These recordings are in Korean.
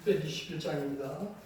621장입니다.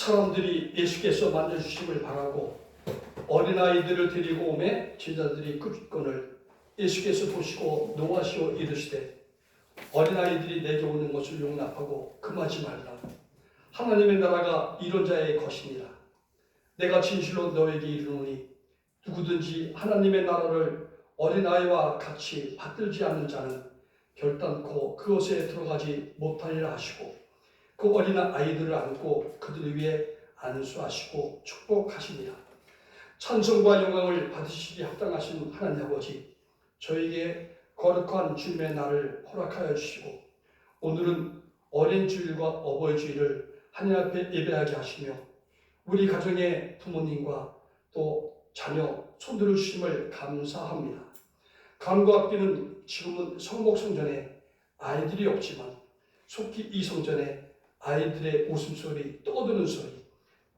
사람들이 예수께서 만져주심을 바라고 어린아이들을 데리고 오매 제자들이 끄기권을 예수께서 보시고 노하시어 이르시되 어린아이들이 내게 오는 것을 용납하고 금하지 말라. 하나님의 나라가 이런 자의 것이니라. 내가 진실로 너에게 이르노니 누구든지 하나님의 나라를 어린아이와 같이 받들지 않는 자는 결단코 그것에 들어가지 못하리라 하시고 그 어린아이들을 안고 그들 위에 안수하시고 축복하십니다. 찬송과 영광을 받으시기 합당하신 하나님 아버지, 저에게 거룩한 주님의 날을 허락하여 주시고 오늘은 어린 주일과 어버이 주일을 하나님 앞에 예배하게 하시며 우리 가정의 부모님과 또 자녀, 손들어 주심을 감사합니다. 감과 앞뒤는 지금은 성목성전에 아이들이 없지만 속히 이 성전에 아이들의 웃음소리, 떠드는 소리,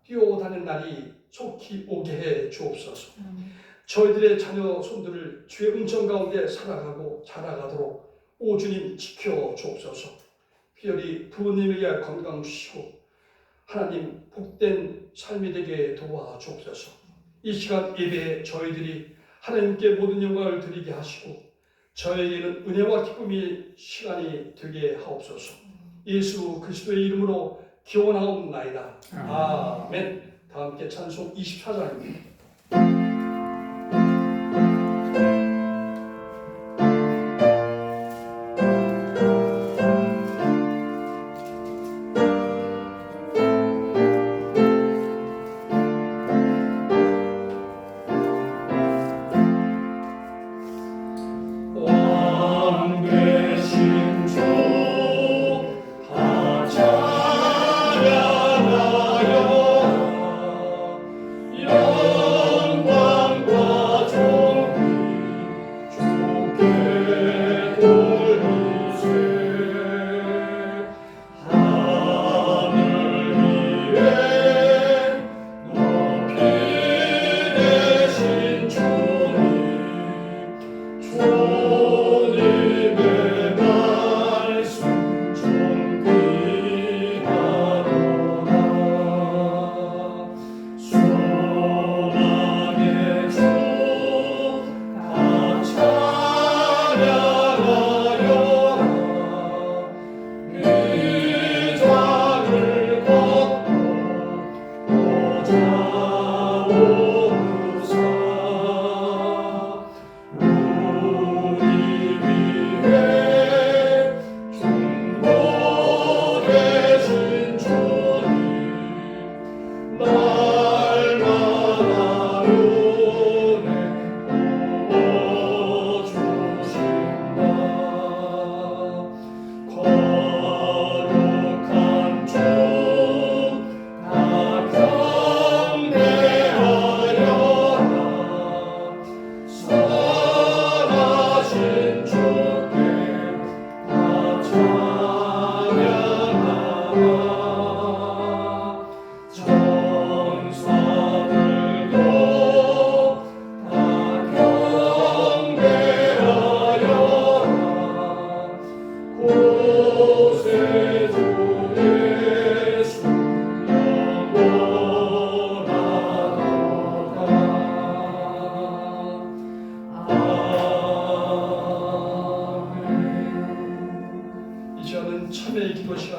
뛰어다니는 날이 속히 오게 해 주옵소서. 저희들의 자녀 손들을 주의 음성 가운데 살아가고 자라가도록 오 주님 지켜 주옵소서. 특별히 부모님에게 건강 주시고 하나님 복된 삶이 되게 도와 주옵소서. 이 시간 예배에 저희들이 하나님께 모든 영광을 드리게 하시고 저에게는 은혜와 기쁨의 시간이 되게 하옵소서. 예수 그리스도의 이름으로 기원하옵나이다. 아멘. 다 함께 찬송 24장입니다. 여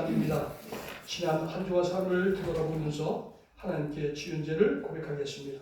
시간입니다. 지난 한 주와 삶을 되돌아보면서 하나님께 지은 죄를 고백하겠습니다.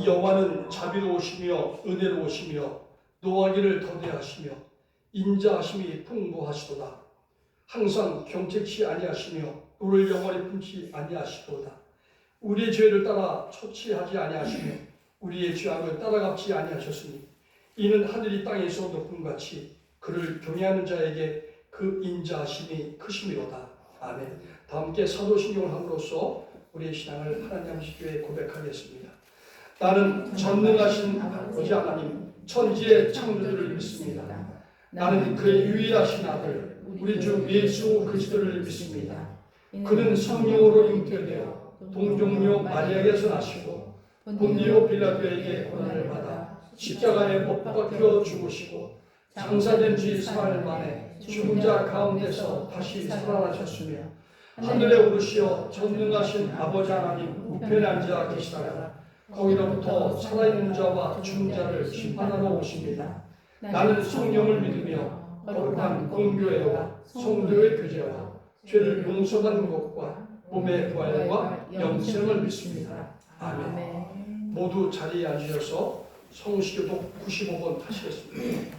여호와는 자비로우시며 은혜로우시며 노하기를 더디하시며 인자하심이 풍부하시도다. 항상 경책치 아니하시며 노를 영원히 품지 아니하시도다. 우리의 죄를 따라 처치하지 아니하시며 우리의 죄악을 따라갚지 아니하셨으니 이는 하늘이 땅에서 높음같이 그를 경외하는 자에게 그 인자하심이 크심이로다. 아멘. 다 함께 사도신경을 함으로써 우리의 신앙을 하나님 아버지께 고백하겠습니다. 나는 전능하신 아버지 하나님 천지의 창조주를 믿습니다. 나는 그의 유일하신 아들 우리 주 예수 그리스도를 믿습니다. 그는 성령으로 잉태되어 동정녀 마리아에게서 나시고 본디오 빌라도에게 고난을 받아 십자가에 못 박혀 죽으시고 장사된 지 사흘 만에 죽은 자 가운데서 다시 살아나셨으며 하늘에 오르시어 전능하신 아버지 하나님 우편에 앉아 계시다가 거기로부터 살아있는 자와 죽은 자를 심판하러 오십니다. 나는 성령을 믿으며 거룩한 공교회와 성도의 교제와 죄를 용서받는 것과 몸의 부활과 영생을 믿습니다. 아멘. 모두 자리에 앉으셔서 성시교독 95번 하시겠습니다.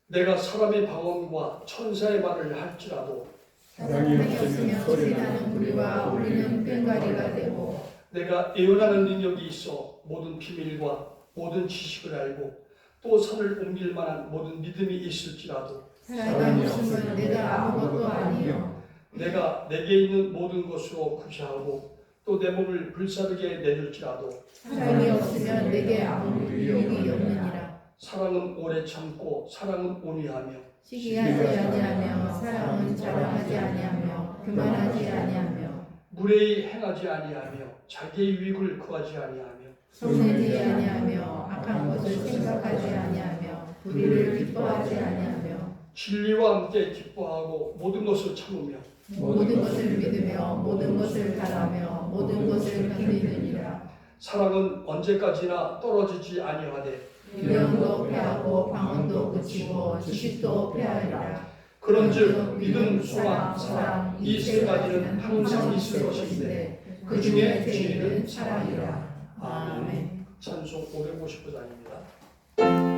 내가 사람의 방언과 천사의 말을 할지라도 사랑이 없으면 소리나는 우리와 우리는 꽹과리가 되고 내가 예언하는 능력이 있어 모든 비밀과 모든 지식을 알고 또 산을 옮길 만한 모든 믿음이 있을지라도 사랑이 없으면 내가 아무것도 아니요 내가 내게 있는 모든 것으로 구제하고 또 내 몸을 불사르게 내줄지라도 사랑이 없으면 내게 아무 유익이 없느니라. 사랑은 오래 참고 사랑은 온유하며 시기하지 아니하며 사랑은 자랑하지 아니하며 교만하지 아니하며 무례히 행하지 아니하며 자기의 유익을 구하지 아니하며 손해지 아니하며 악한 것을 생각하지 아니하며 불의를 기뻐하지 아니하며 진리와 함께 기뻐하고 모든 것을 참으며 모든 것을 믿으며 모든 것을 바라며 모든 것을 기리느니라. 사랑은 언제까지나 떨어지지 아니하되 미련도 패하고 방언도 그치고 지식도 패하리라. 그런즉 믿음, 소망, 사랑 이 세 가지는 항상 있을 것인데 그 중에 진리는 사랑이라. 아멘. 찬송 559장입니다.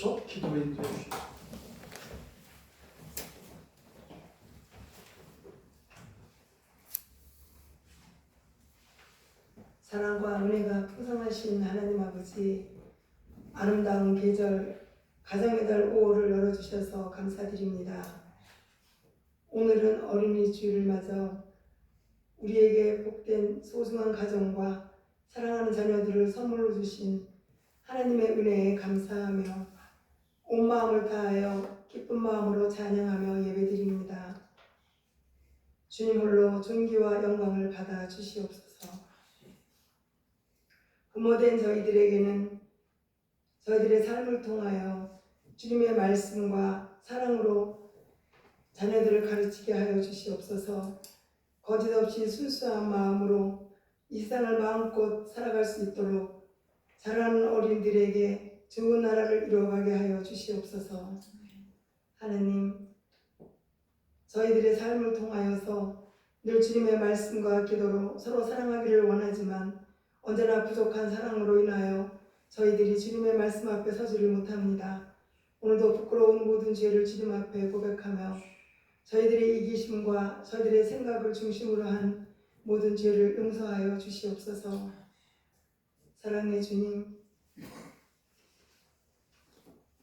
주셔서 기도해 주십시오. 사랑과 은혜가 풍성하신 하나님 아버지, 아름다운 계절 가정의 달 5월을 열어주셔서 감사드립니다. 오늘은 어린이 주일을 맞아 우리에게 복된 소중한 가정과 사랑하는 자녀들을 선물로 주신 하나님의 은혜에 감사하며 온 마음을 다하여 기쁜 마음으로 찬양하며 예배드립니다. 주님 홀로 존귀와 영광을 받아 주시옵소서. 부모된 저희들에게는 저희들의 삶을 통하여 주님의 말씀과 사랑으로 자녀들을 가르치게 하여 주시옵소서. 거짓없이 순수한 마음으로 이 세상을 마음껏 살아갈 수 있도록 자라는 어린들에게 좋은 나라를 이루어가게 하여 주시옵소서. 하나님, 저희들의 삶을 통하여서 늘 주님의 말씀과 기도로 서로 사랑하기를 원하지만 언제나 부족한 사랑으로 인하여 저희들이 주님의 말씀 앞에 서지를 못합니다. 오늘도 부끄러운 모든 죄를 주님 앞에 고백하며 저희들의 이기심과 저희들의 생각을 중심으로 한 모든 죄를 용서하여 주시옵소서. 사랑의 주님,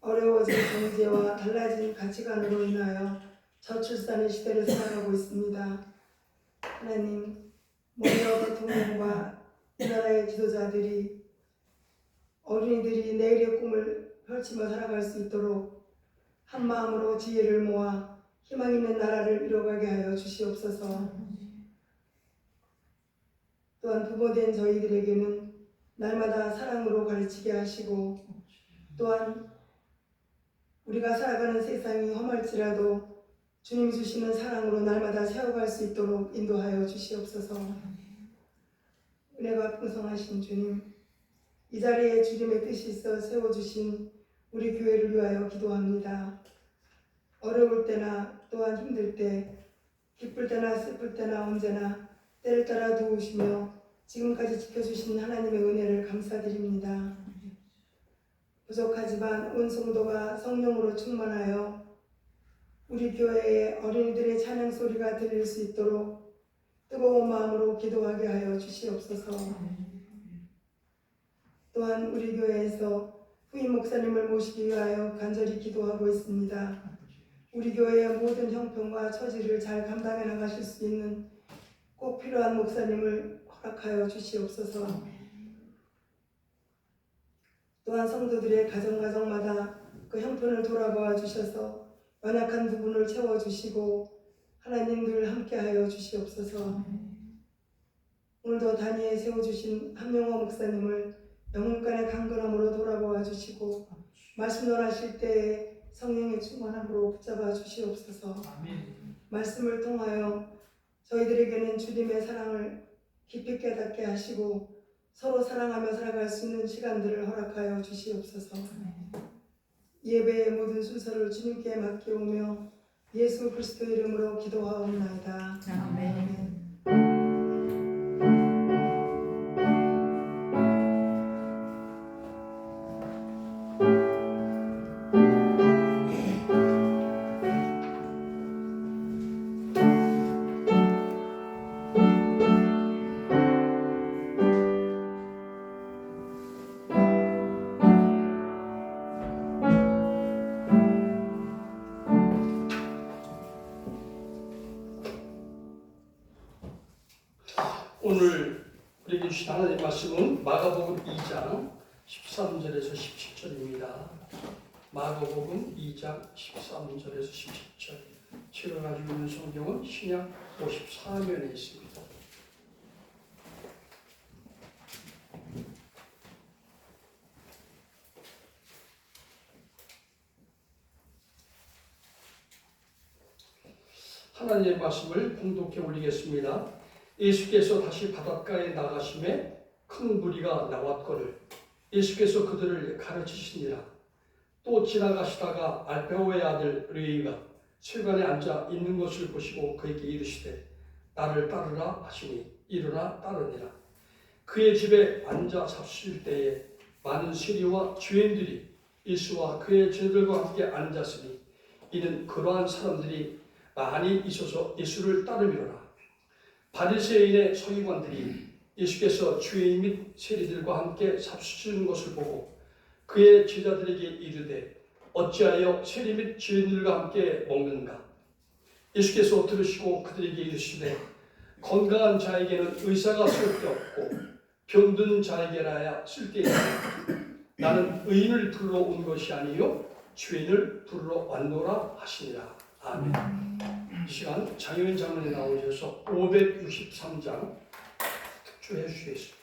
어려워진 경제와 달라진 가치관으로 인하여 저출산의 시대를 살아가고 있습니다. 하나님, 모여 대통령과 이 나라의 지도자들이 어린이들이 내일의 꿈을 펼치며 살아갈 수 있도록 한 마음으로 지혜를 모아 희망 있는 나라를 이뤄가게 하여 주시옵소서. 또한 부모된 저희들에게는 날마다 사랑으로 가르치게 하시고 또한 우리가 살아가는 세상이 험할지라도 주님이 주시는 사랑으로 날마다 세워갈 수 있도록 인도하여 주시옵소서. 은혜가 풍성하신 주님, 이 자리에 주님의 뜻이 있어 세워주신 우리 교회를 위하여 기도합니다. 어려울 때나 또한 힘들 때, 기쁠 때나 슬플 때나 언제나 때를 따라 도우시며 지금까지 지켜주신 하나님의 은혜를 감사드립니다. 부족하지만 온 성도가 성령으로 충만하여 우리 교회의 어린이들의 찬양 소리가 들릴 수 있도록 뜨거운 마음으로 기도하게 하여 주시옵소서. 또한 우리 교회에서 후임 목사님을 모시기 위하여 간절히 기도하고 있습니다. 우리 교회의 모든 형편과 처지를 잘 감당해 나가실 수 있는 꼭 필요한 목사님을 허락하여 주시옵소서. 또한 성도들의 가정마다 그 형편을 돌아보아 주셔서 연약한 부분을 채워주시고 하나님 늘 함께하여 주시옵소서. 오늘도 단위에 세워주신 한명호 목사님을 영혼간의 강건함으로 돌아보아 주시고 말씀 전하실 때에 성령의 충만함으로 붙잡아 주시옵소서. 말씀을 통하여 저희들에게는 주님의 사랑을 깊이 깨닫게 하시고 서로 사랑하며 살아갈 수 있는 시간들을 허락하여 주시옵소서. 예배의 모든 순서를 주님께 맡기오며 예수 그리스도 이름으로 기도하옵나이다. 아멘. 오늘 우리에게 주신 하나님의 말씀은 마가복음 2장 13절에서 17절입니다. 마가복음 2장 13절에서 17절. 제가 가지고 있는 성경은 신약 54면에 있습니다. 하나님의 말씀을 봉독해 올리겠습니다. 예수께서 다시 바닷가에 나가심에 큰 무리가 나왔거늘 예수께서 그들을 가르치시니라. 또 지나가시다가 알페오의 아들 르이가 세관에 앉아 있는 것을 보시고 그에게 이르시되 나를 따르라 하시니 일어나 따르니라. 그의 집에 앉아 잡수실 때에 많은 세리와 죄인들이 예수와 그의 제자들과 함께 앉았으니 이는 그러한 사람들이 많이 있어서 예수를 따르미로라. 바리새인의 서기관들이 예수께서 주인 및 세리들과 함께 잡수시는 것을 보고 그의 제자들에게 이르되 어찌하여 세리 및 주인들과 함께 먹는가? 예수께서 들으시고 그들에게 이르시되 건강한 자에게는 의사가 쓸데없고 병든 자에게라야 쓸데있다. 나는 의인을 부르러 온 것이 아니요 죄인을 부르러 왔노라 하시니라. 아멘. 이 시간 장효인 장로님 나오셔서 563장 특주해 주시겠습니다.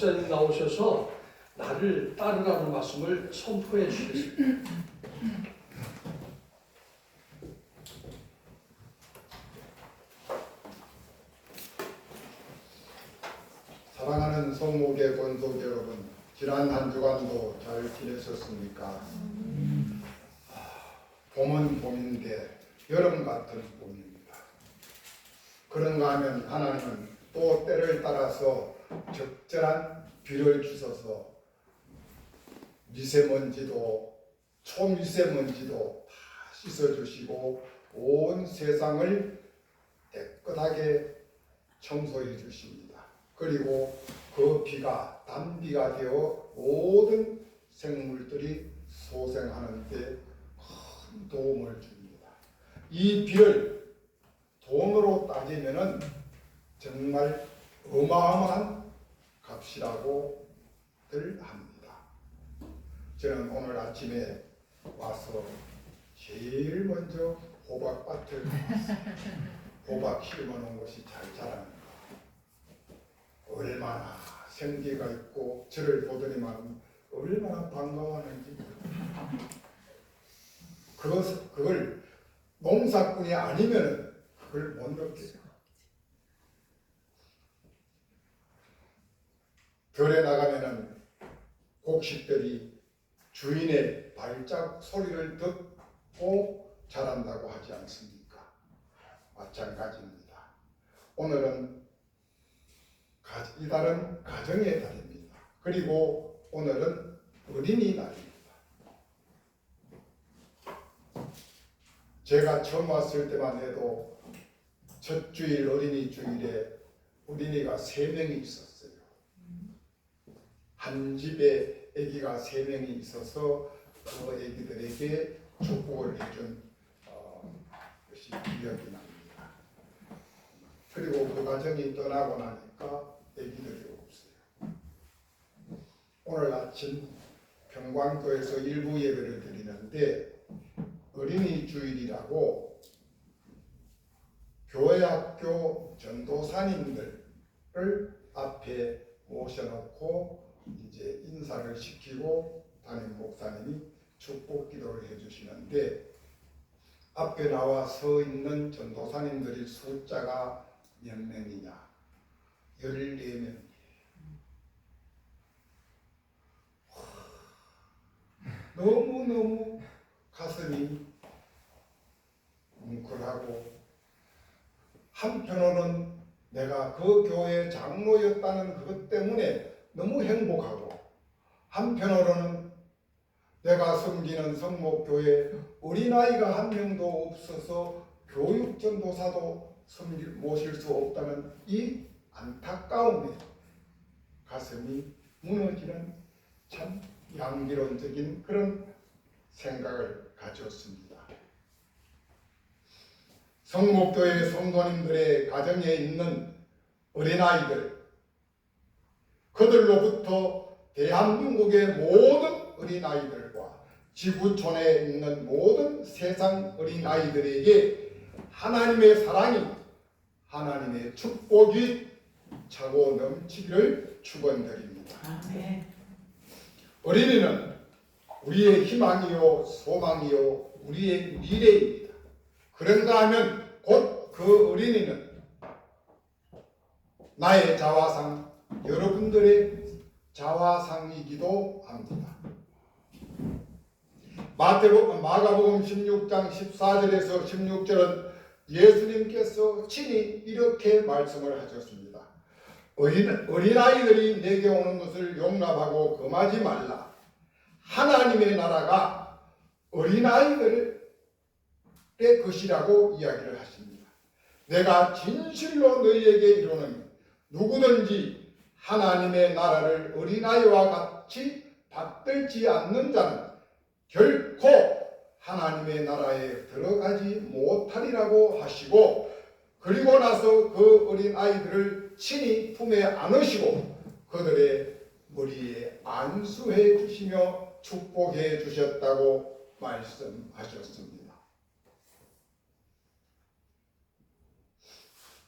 목사님 나오셔서 나를 따르라는 말씀을 선포해 주시겠습니다. 사랑하는 성목의 권속 여러분, 지난 한 주간도 잘 지내셨습니까? 봄은 봄인데 여름 같은 봄입니다. 그런가 하면 하나님은 또 때를 따라서 적절한 비를 주셔서 미세먼지도 초미세먼지도 다 씻어주시고 온 세상을 깨끗하게 청소해 주십니다. 그리고 그 비가 단비가 되어 모든 생물들이 소생하는 데 큰 도움을 줍니다. 이 비를 돈으로 따지면은 정말 어마어마한 값이라고들 합니다. 저는 오늘 아침에 와서 제일 먼저 호박밭을 봤습니다. 호박 심어놓은 것이 잘 자라는가, 얼마나 생기가 있고 저를 보더니만 얼마나 반가워하는지 그걸 농사꾼이 아니면 그걸 못 느껴요. 들에 나가면은 곡식들이 주인의 발자국 소리를 듣고 자란다고 하지 않습니까? 마찬가지입니다. 오늘은 이달은 가정의 달입니다. 그리고 오늘은 어린이날입니다. 제가 처음 왔을 때만 해도 첫 주일 어린이 주일에 어린이가 3명이 있었어요. 한 집에 아기가 3명이 있어서 그 아기들에게 축복을 해준 것이 기억이 납니다. 그리고 그 가정이 떠나고 나니까 아기들이 없어요. 오늘 아침 평광교에서 일부 예배를 드리는데 어린이 주일이라고 교회학교 전도사님들을 앞에 모셔놓고 이제 인사를 시키고 담임 목사님이 축복 기도를 해주시는데 앞에 나와 서 있는 전도사님들의 숫자가 몇 명이냐? 14명. 너무너무 가슴이 뭉클하고 한편으로는 내가 그 교회 장로였다는 그것 때문에 너무 행복하고 한편으로는 내가 섬기는 성목교회 어린아이가 한 명도 없어서 교육전도사도 모실 수 없다는 이 안타까움에 가슴이 무너지는 참 양비론적인 그런 생각을 가졌습니다. 성목교회 성도님들의 가정에 있는 어린아이들, 그들로부터 대한민국의 모든 어린아이들과 지구촌에 있는 모든 세상 어린아이들에게 하나님의 사랑이, 하나님의 축복이 차고 넘치기를 축원드립니다. 어린이는 우리의 희망이요 소망이요 우리의 미래입니다. 그런가 하면 곧 그 어린이는 나의 자화상, 여러분들의 자화상이기도 합니다. 마가복음 16장 14절에서 16절은 예수님께서 친히 이렇게 말씀을 하셨습니다. 어린아이들이 내게 오는 것을 용납하고 금하지 말라. 하나님의 나라가 어린아이들의 것이라고 이야기를 하십니다. 내가 진실로 너희에게 이르노니 누구든지 하나님의 나라를 어린아이와 같이 받들지 않는 자는 결코 하나님의 나라에 들어가지 못하리라고 하시고, 그리고 나서 그 어린아이들을 친히 품에 안으시고 그들의 머리에 안수해 주시며 축복해 주셨다고 말씀하셨습니다.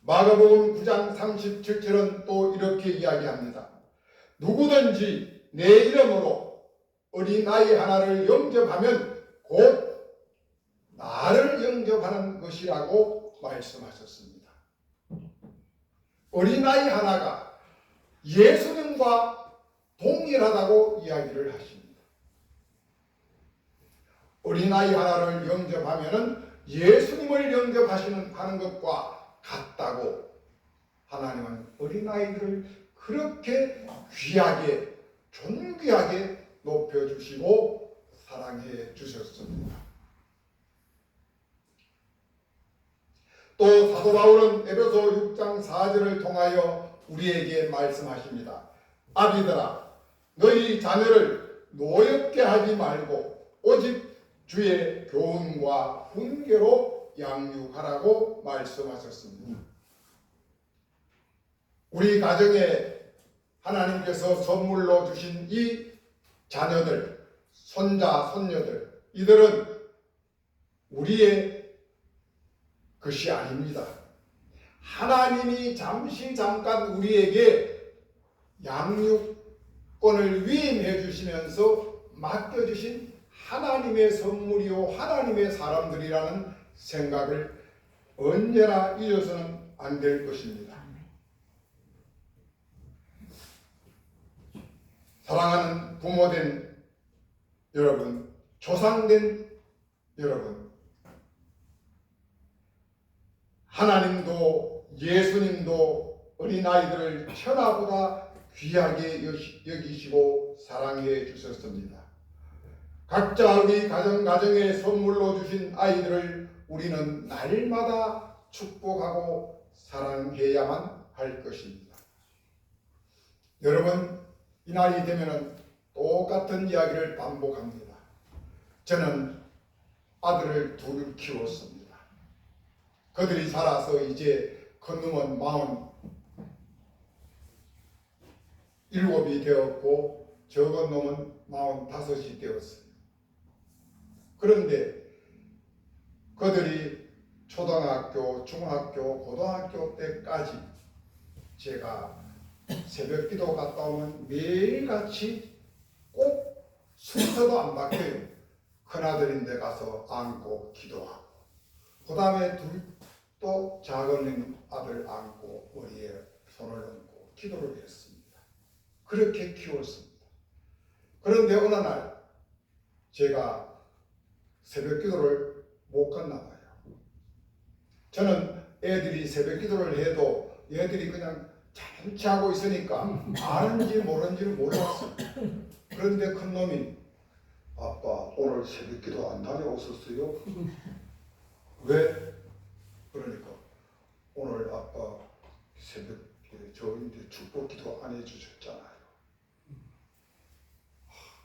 마가복음 9장 37절은 또 이렇게 이야기합니다. 누구든지 내 이름으로 어린아이 하나를 영접하면 곧 나를 영접하는 것이라고 말씀하셨습니다. 어린아이 하나가 예수님과 동일하다고 이야기를 하십니다. 어린아이 하나를 영접하면은 예수님을 영접하시는 하는 것과 같다고 하나님은 어린아이들을 그렇게 귀하게 존귀하게 높여주시고 사랑해 주셨습니다. 또 사도 바울은 에베소 6장 4절을 통하여 우리에게 말씀하십니다. 아비들아 너희 자녀를 노엽게 하지 말고 오직 주의 교훈과 훈계로 양육하라고 말씀하셨습니다. 우리 가정에 하나님께서 선물로 주신 이 자녀들, 손자, 손녀들, 이들은 우리의 것이 아닙니다. 하나님이 잠깐 우리에게 양육권을 위임해 주시면서 맡겨주신 하나님의 선물이요 하나님의 사람들이라는 생각을 언제나 잊어서는 안 될 것입니다. 사랑하는 부모된 여러분, 조상된 여러분, 하나님도 예수님도 어린아이들을 천하보다 귀하게 여기시고 사랑해 주셨습니다. 각자 우리 가정에 선물로 주신 아이들을 우리는 날마다 축복하고 사랑해야만 할 것입니다. 여러분, 이 날이 되면 똑같은 이야기를 반복합니다. 저는 아들을 둘 키웠습니다. 그들이 자라서 이제 큰 놈은 47이 되었고 적은 놈은 45이 되었어요. 그런데 그들이 초등학교, 중학교, 고등학교 때까지 제가 새벽 기도 갔다 오면 매일같이 꼭 순서도 안 바뀌어요. 큰아들인데 가서 안고 기도하고 그 다음에 또 작은 아들 안고 머리에 손을 얹고 기도를 했습니다. 그렇게 키웠습니다. 그런데 어느 날 제가 새벽 기도를 못 갔나 봐요. 저는 애들이 새벽 기도를 해도 얘들이 그냥 자연치 하고 있으니까 아는지 모르는지를 몰랐어요. 그런데 큰 놈이 아빠 오늘 새벽 기도 안 다녀오셨어요? 왜? 그러니까 오늘 아빠 새벽에 저희한테 축복 기도 안 해주셨잖아요.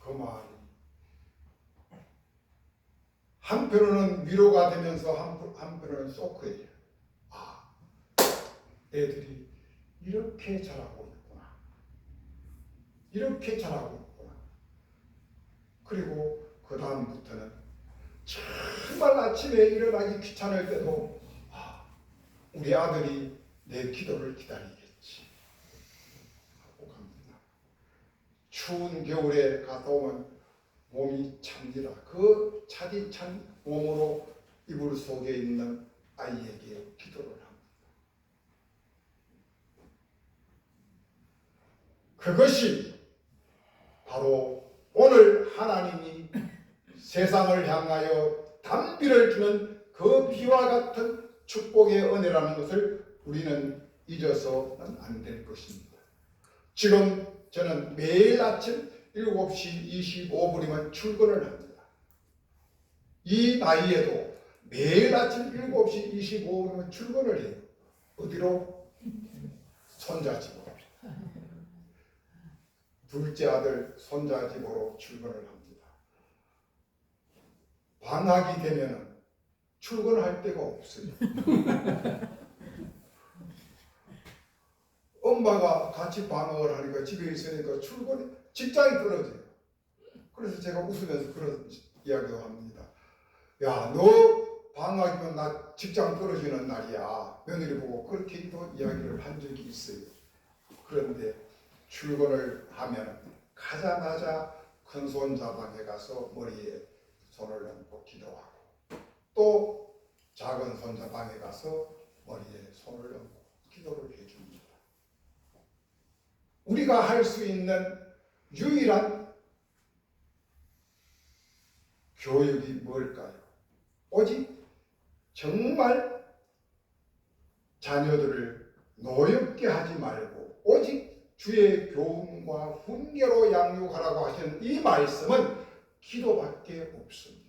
그 말이 한편으로는 위로가 되면서 한편으로는 쇼크예요. 아, 애들이 이렇게 잘하고 있구나. 이렇게 잘하고 있구나. 그리고 그 다음부터는 정말 아침에 일어나기 귀찮을 때도 우리 아들이 내 기도를 기다리겠지 하고 갑니다. 추운 겨울에 갔다 오면 몸이 찹니다. 그 차디찬 몸으로 이불 속에 있는 아이에게 기도를 합니다. 그것이 바로 오늘 하나님이 세상을 향하여 단비를 주는 그 비와 같은 축복의 은혜라는 것을 우리는 잊어서는 안 될 것입니다. 지금 저는 매일 아침 7시 25분이면 출근을 합니다. 이 나이에도 매일 아침 7시 25분이면 출근을 해요. 어디로? 손자 집으로. 둘째 아들 손자 집으로 출근을 합니다. 방학이 되면 출근할 데가 없어요. 엄마가 같이 방학을 하니까 집에 있으니까 직장이 떨어져요. 그래서 제가 웃으면서 그런 이야기도 합니다. 야, 너 방학이면 나 직장 떨어지는 날이야. 며느리 보고 그렇게도 이야기를 한 적이 있어요. 그런데 출근을 하면 가자마자 큰 손자 방에 가서 머리에 손을 얹고 기도하고 또 작은 손자 방에 가서 머리에 손을 얹고 기도를 해줍니다. 우리가 할 수 있는 유일한 교육이 뭘까요? 오직 정말 자녀들을 노엽게 하지 말고 오직 주의 교훈과 훈계로 양육하라고 하시는 이 말씀은 기도밖에 없습니다.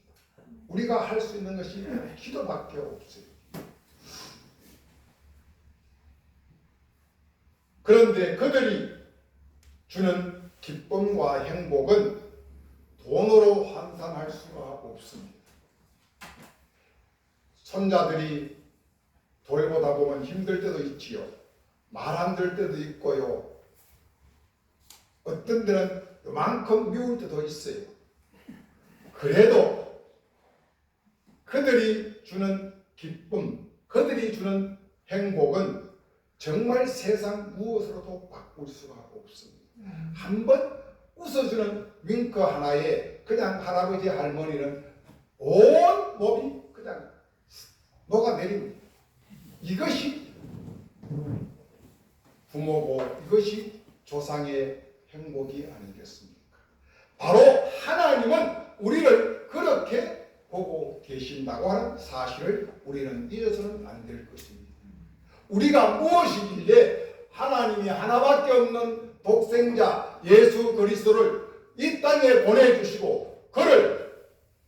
우리가 할 수 있는 것이 기도밖에 없어요. 그런데 그들이 주는 기쁨과 행복은 돈으로 환산할 수가 없습니다. 손자들이 돌보다 보면 힘들 때도 있지요. 말 안 들 때도 있고요. 어떤 데는 요만큼 미울 때도 있어요. 그래도 그들이 주는 기쁨, 그들이 주는 행복은 정말 세상 무엇으로도 바꿀 수가 없습니다. 한번 웃어주는 윙크 하나에 그냥 할아버지 할머니는 온 몸이 그냥 녹아내립니다. 이것이 부모고 이것이 조상의 행복이 아니겠습니까? 바로 하나님은 우리를 그렇게 보고 계신다고 하는 사실을 우리는 잊어서는 안 될 것입니다. 우리가 무엇이길래 하나님이 하나밖에 없는 독생자 예수 그리스도를 이 땅에 보내주시고 그를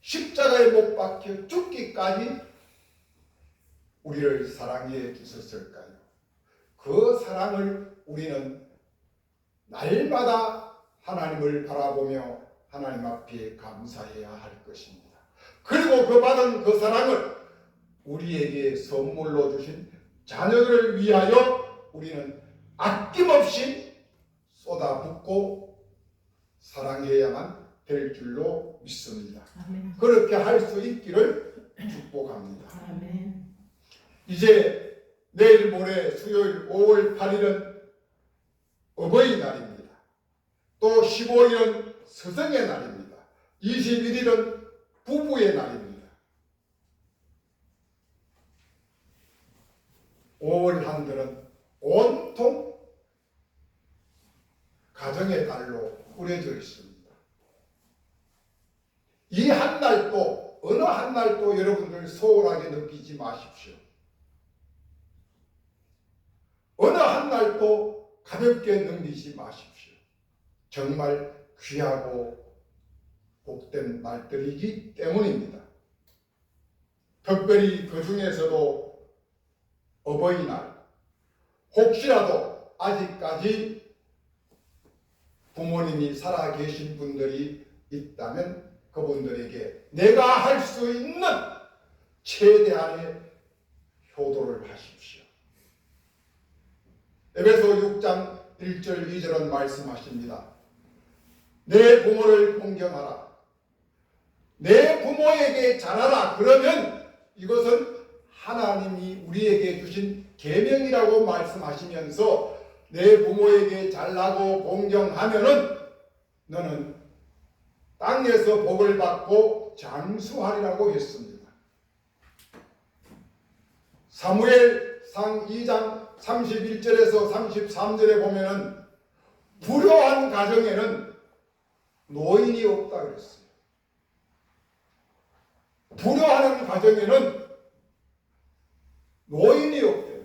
십자가에 못 박혀 죽기까지 우리를 사랑해 주셨을까요? 그 사랑을 우리는 날마다 하나님을 바라보며 하나님 앞에 감사해야 할 것입니다. 그리고 그 받은 그 사랑을 우리에게 선물로 주신 자녀들을 위하여 우리는 아낌없이 쏟아붓고 사랑해야만 될 줄로 믿습니다. 아멘. 그렇게 할 수 있기를 축복합니다. 아멘. 이제 내일 모레 수요일 5월 8일은 어버이날입니다. 또 15일은 스승의 날입니다. 21일은 부부의 날입니다. 5월 한들은 온통 가정의 달로 꾸려져 있습니다. 이 한 날도 어느 한 날도 여러분들 소홀하게 느끼지 마십시오. 어느 한 날도 가볍게 넘기지 마십시오. 정말 귀하고 복된 날들이기 때문입니다. 특별히 그 중에서도 어버이날, 혹시라도 아직까지 부모님이 살아계신 분들이 있다면 그분들에게 내가 할 수 있는 최대한의 효도를 하십시오. 에베소 6장 1절 2절은 말씀하십니다. 내 부모를 공경하라. 내 부모에게 잘하라. 그러면 이것은 하나님이 우리에게 주신 계명이라고 말씀하시면서 내 부모에게 잘나고 공경하면은 너는 땅에서 복을 받고 장수하리라고 했습니다. 사무엘상 2장 31절에서 33절에 보면은 불효한 가정에는 노인이 없다 그랬어요. 불효하는 가정에는 노인이 없대요.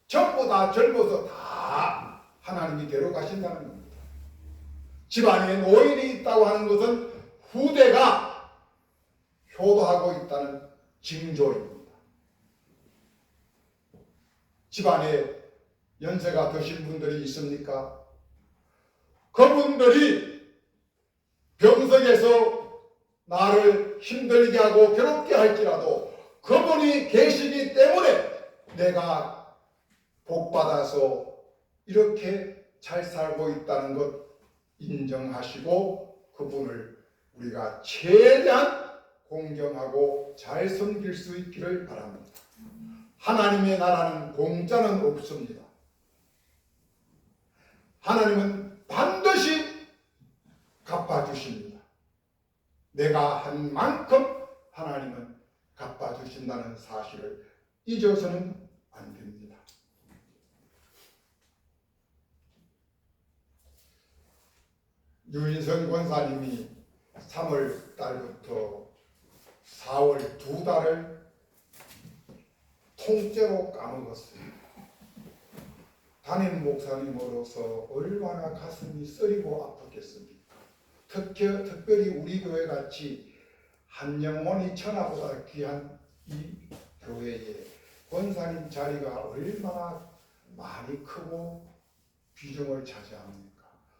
전부 다 젊어서 다 하나님이 데려가신다는 겁니다. 집안에 노인이 있다고 하는 것은 후대가 효도하고 있다는 징조입니다. 집안에 연세가 드신 분들이 있습니까? 그분들이 병석에서 나를 힘들게 하고 괴롭게 할지라도 그분이 계시기 때문에 내가 복받아서 이렇게 잘 살고 있다는 것 인정하시고 그분을 우리가 최대한 공경하고 잘 섬길 수 있기를 바랍니다. 하나님의 나라는 공짜는 없습니다. 하나님은 반드시 갚아주십니다. 내가 한 만큼 하나님은 갚아주신다는 사실을 잊어서는 안 됩니다. 유인선 권사님이 3월 달부터 4월 2달을 통째로 까먹었어요. 담임 목사님으로서 얼마나 가슴이 쓰리고 아팠겠습니까? 특별히 우리 교회 같이 한 영혼이 천하보다 귀한 이 교회에 권사님 자리가 얼마나 많이 크고 비중을 차지합니까?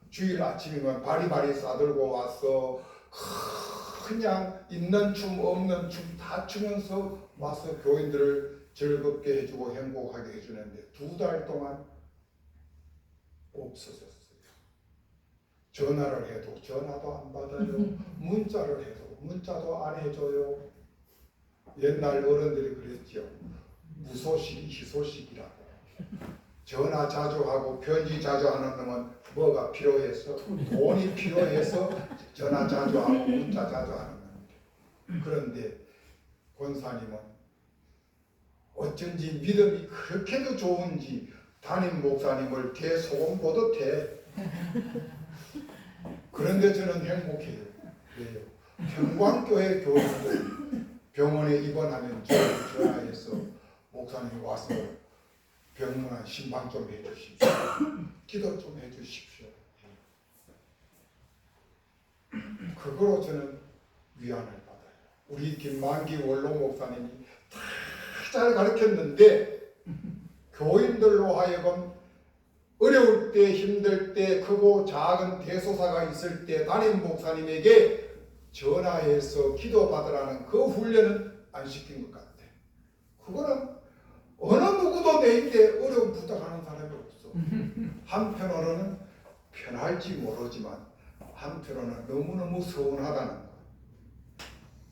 주일 아침이면 바리바리 싸들고 와서 그냥 있는 춤 없는 춤 다 추면서 와서 교인들을 즐겁게 해주고 행복하게 해주는데 2달 동안 없어졌어요. 전화를 해도 전화도 안 받아요. 문자를 해도 문자도 안 해줘요. 옛날 어른들이 그랬죠. 무소식이 희소식이라고. 전화 자주 하고 편지 자주 하는 놈은 뭐가 필요해서 돈이 필요해서 전화 자주 하고 문자 자주 하는 놈. 그런데 권사님은 어쩐지 믿음이 그렇게도 좋은지 담임 목사님을 대소금 보듯 해. 그런데 저는 행복해요. 왜요? 평광교회 교인들 병원에 입원하면 저를 전화해서 목사님 와서 병문안 신방 좀 해주십시오. 기도 좀 해주십시오. 그거로 저는 위안을 받아요. 우리 김만기 원로 목사님이 다 잘 가르쳤는데 교인들로 하여금 어려울 때 힘들 때 크고 작은 대소사가 있을 때 담임 목사님에게 전화해서 기도받으라는 그 훈련은 안 시킨 것 같아. 그거는 어느 누구도 내인데 어려움 부탁하는 사람이 없어. 한편으로는 편할지 모르지만 한편으로는 너무너무 서운하다는 거.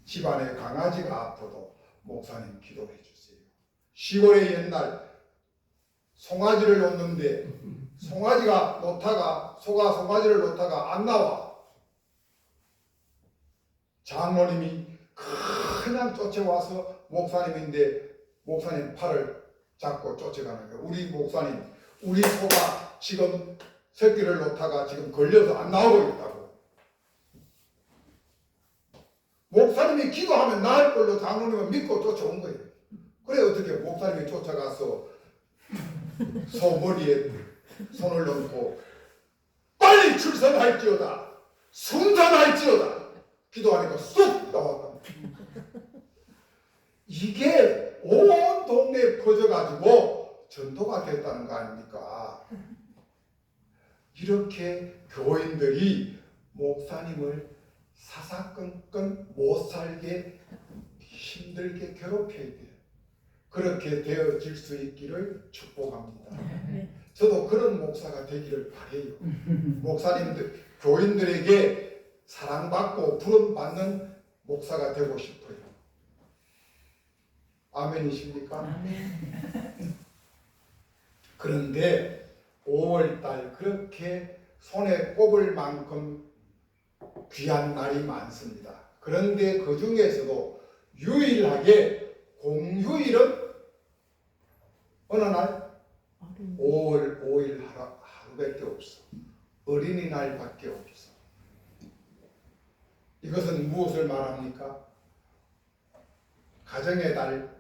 집안에 강아지가 아파도 목사님 기도해 주세요. 시골에 옛날 송아지를 놓는데 송아지가 놓다가 소가 송아지를 놓다가 안 나와. 장로님이 그냥 쫓아와서 목사님인데 목사님 팔을 잡고 쫓아가는 거예요. 우리 목사님, 우리 소가 지금 새끼를 놓다가 지금 걸려서 안 나오고 있다고. 목사님이 기도하면 나을 걸로 장로님은 믿고 쫓아온 거예요. 그래 어떻게 목사님이 쫓아가서 소 머리에 손을 얹고 빨리 출산할지어다, 순산할지어다 기도하니까 쑥 나왔다. 이게 온 동네에 퍼져가지고 전도가 됐다는 거 아닙니까? 이렇게 교인들이 목사님을 사사건건 못 살게 힘들게 괴롭혀야 돼요. 그렇게 되어질 수 있기를 축복합니다. 저도 그런 목사가 되기를 바라요. 목사님들, 교인들에게 사랑받고 부름받는 목사가 되고 싶어요. 아멘이십니까? 아멘. 그런데 5월달 그렇게 손에 꼽을 만큼 귀한 날이 많습니다. 그런데 그 중에서도 유일하게 공휴일은 어느 날 5월 5일 하루밖에 없어. 어린이날밖에 없어. 이것은 무엇을 말합니까? 가정의 날,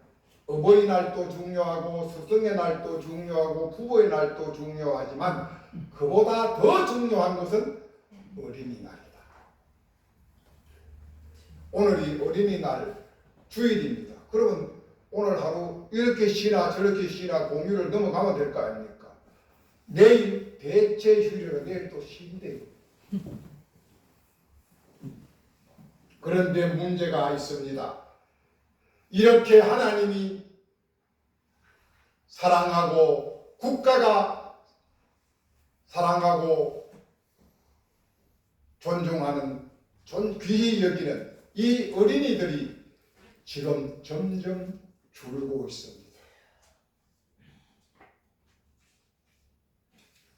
어버이날도 중요하고 스승의 날도 중요하고 부모의 날도 중요하지만 그보다 더 중요한 것은 어린이날이다. 오늘이 어린이날 주일입니다. 그러면 오늘 하루 이렇게 쉬나 저렇게 쉬나 공휴일을 넘어가면 될 거 아닙니까? 내일 대체 휴일이라 내일 또 쉰대요. 그런데 문제가 있습니다. 이렇게 하나님이 사랑하고 국가가 사랑하고 존중하는 귀히 여기는 이 어린이들이 지금 점점 줄고 있습니다.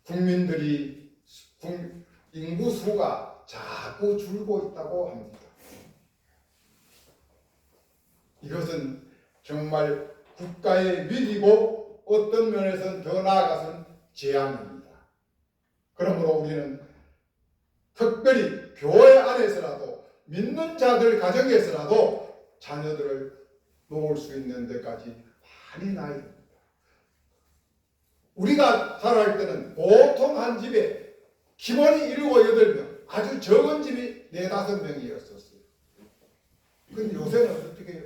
국민들이 인구 수가 자꾸 줄고 있다고 합니다. 이것은 정말 국가의 위기고 어떤 면에서는 더 나아가서는 재앙입니다. 그러므로 우리는 특별히 교회 안에서라도 믿는 자들 가정에서라도 자녀들을 놓을 수 있는 데까지 많이 나야 됩니다. 우리가 살아갈 때는 보통 한 집에 기본이 7, 8명, 아주 적은 집이 4, 5명이었었어요. 근데 요새는 어떻게 해요?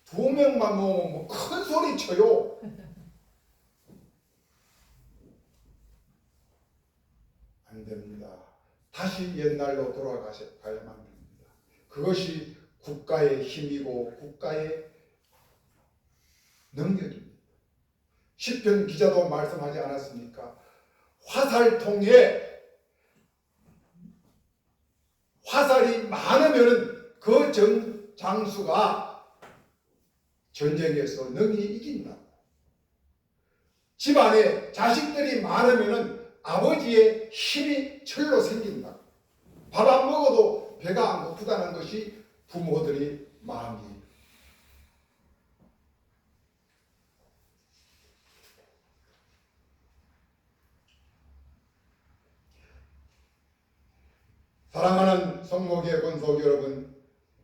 2명만 놓으면 뭐 큰 소리 쳐요. 안 됩니다. 다시 옛날로 돌아가야만 됩니다. 그것이 국가의 힘이고 국가의 능력입니다. 시편 기자도 말씀하지 않았습니까? 화살통에 화살이 많으면 그 장수가 전쟁에서 능히 이긴다. 집안에 자식들이 많으면 아버지의 힘이 철로 생긴다. 밥 안 먹어도 배가 안 고프다는 것이 부모들의 마음이에요. 사랑하는 성목의 권속 여러분,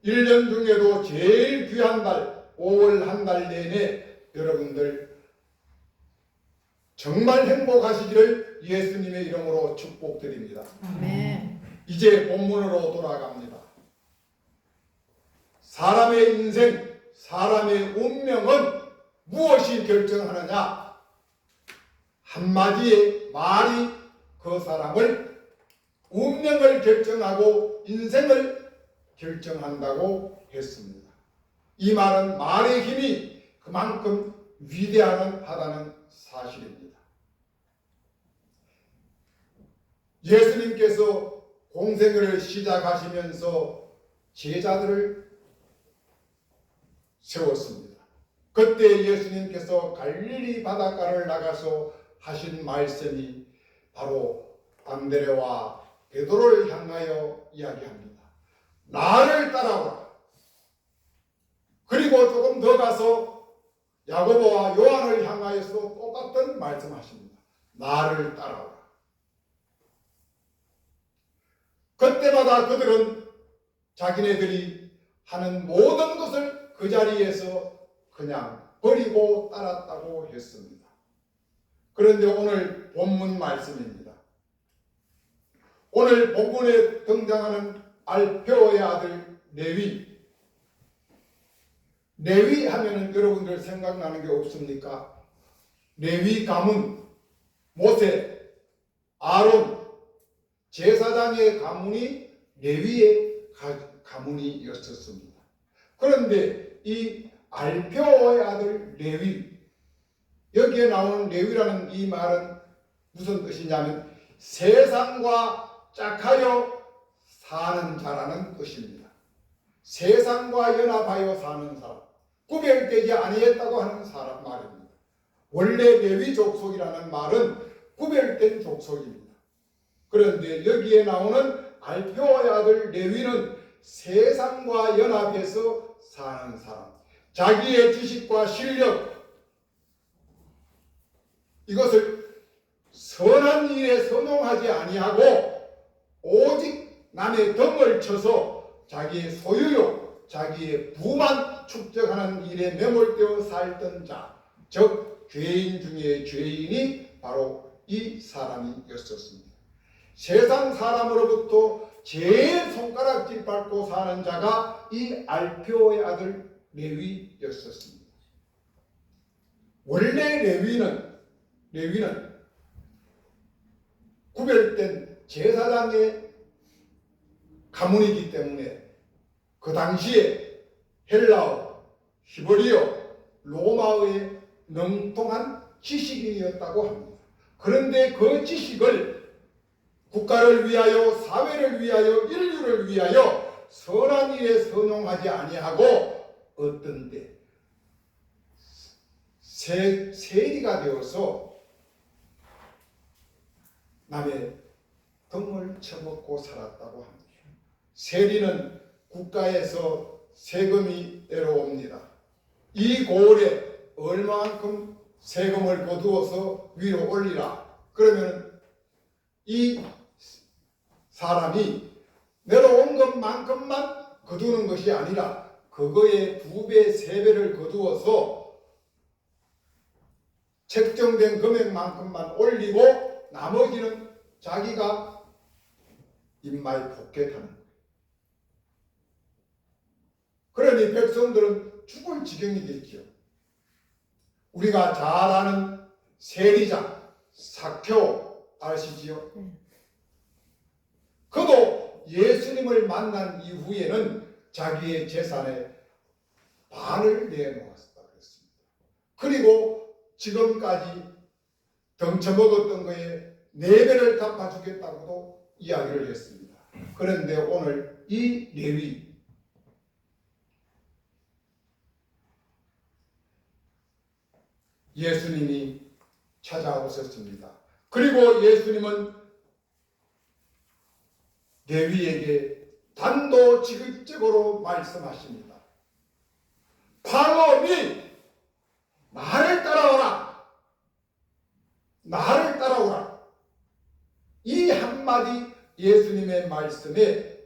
1년 중에도 제일 귀한 달 5월 한 달 내내 여러분들 정말 행복하시기를 예수님의 이름으로 축복드립니다. 아멘. 이제 본문으로 돌아갑니다. 사람의 인생, 사람의 운명은 무엇이 결정하느냐? 한마디의 말이 그 사람을 운명을 결정하고 인생을 결정한다고 했습니다. 이 말은 말의 힘이 그만큼 위대하다는 사실입니다. 예수님께서 공생을 시작하시면서 제자들을 세웠습니다. 그때 예수님께서 갈릴리 바닷가를 나가서 하신 말씀이 바로 안드레와 베드로를 향하여 이야기합니다. 나를 따라오라. 그리고 조금 더 가서 야고보와 요한을 향하여서 똑같은 말씀하십니다. 나를 따라오라. 그때마다 그들은 자기네들이 하는 모든 것을 그 자리에서 그냥 버리고 따랐다고 했습니다. 그런데 오늘 본문 말씀입니다. 오늘 본문에 등장하는 알페오의 아들 레위. 레위 하면은 여러분들 생각나는 게 없습니까? 레위 가문, 모세, 아론, 제사장의 가문이 레위의 가문이었었습니다. 그런데 이 알페오의 아들 레위, 여기에 나오는 레위라는 이 말은 무슨 뜻이냐면 세상과 짝하여 사는 자라는 뜻입니다. 세상과 연합하여 사는 사람, 구별되지 아니했다고 하는 사람 말입니다. 원래 레위 족속이라는 말은 구별된 족속입니다. 그런데 여기에 나오는 알페오의 아들 레위는 세상과 연합해서 사는 사람, 자기의 지식과 실력, 이것을 선한 일에 선용하지 아니하고 오직 남의 덕을 쳐서 자기의 소유욕, 자기의 부만 축적하는 일에 매몰되어 살던 자, 즉 죄인 중에 죄인이 바로 이 사람이었었습니다. 세상 사람으로부터 제일 손가락질 밟고 사는 자가 이 알페오의 아들 레위였었습니다. 원래 레위는 구별된 제사장의 가문이기 때문에 그 당시에 헬라어, 히브리어, 로마어의 능통한 지식인이었다고 합니다. 그런데 그 지식을 국가를 위하여, 사회를 위하여, 인류를 위하여 선한 일에 선용하지 아니하고 어떤 때 세리가 되어서 남의 덕을 쳐먹고 살았다고 합니다. 세리는 국가에서 세금이 내려옵니다. 이 고을에 얼마만큼 세금을 거두어서 위로 올리라. 그러면 이 사람이 내려온 것만큼만 거두는 것이 아니라 그거의 2배, 3배를 거두어서 책정된 금액만큼만 올리고 나머지는 자기가 인마에 복귀하는 거예요. 그러니 백성들은 죽을 지경이겠죠. 우리가 잘 아는 세리장 삭개오 아시지요? 그도 예수님을 만난 이후에는 자기의 재산의 반을 내놓았다 그랬습니다. 그리고 지금까지 덩쳐먹었던 거에 4배를 갚아주겠다고도 이야기를 했습니다. 그런데 오늘 이 레위 예수님이 찾아오셨습니다. 그리고 예수님은 레위에게 단도직입적으로 말씀하십니다. 방언이 나를 따라오라. 나를 따라오라. 이 한마디 예수님의 말씀에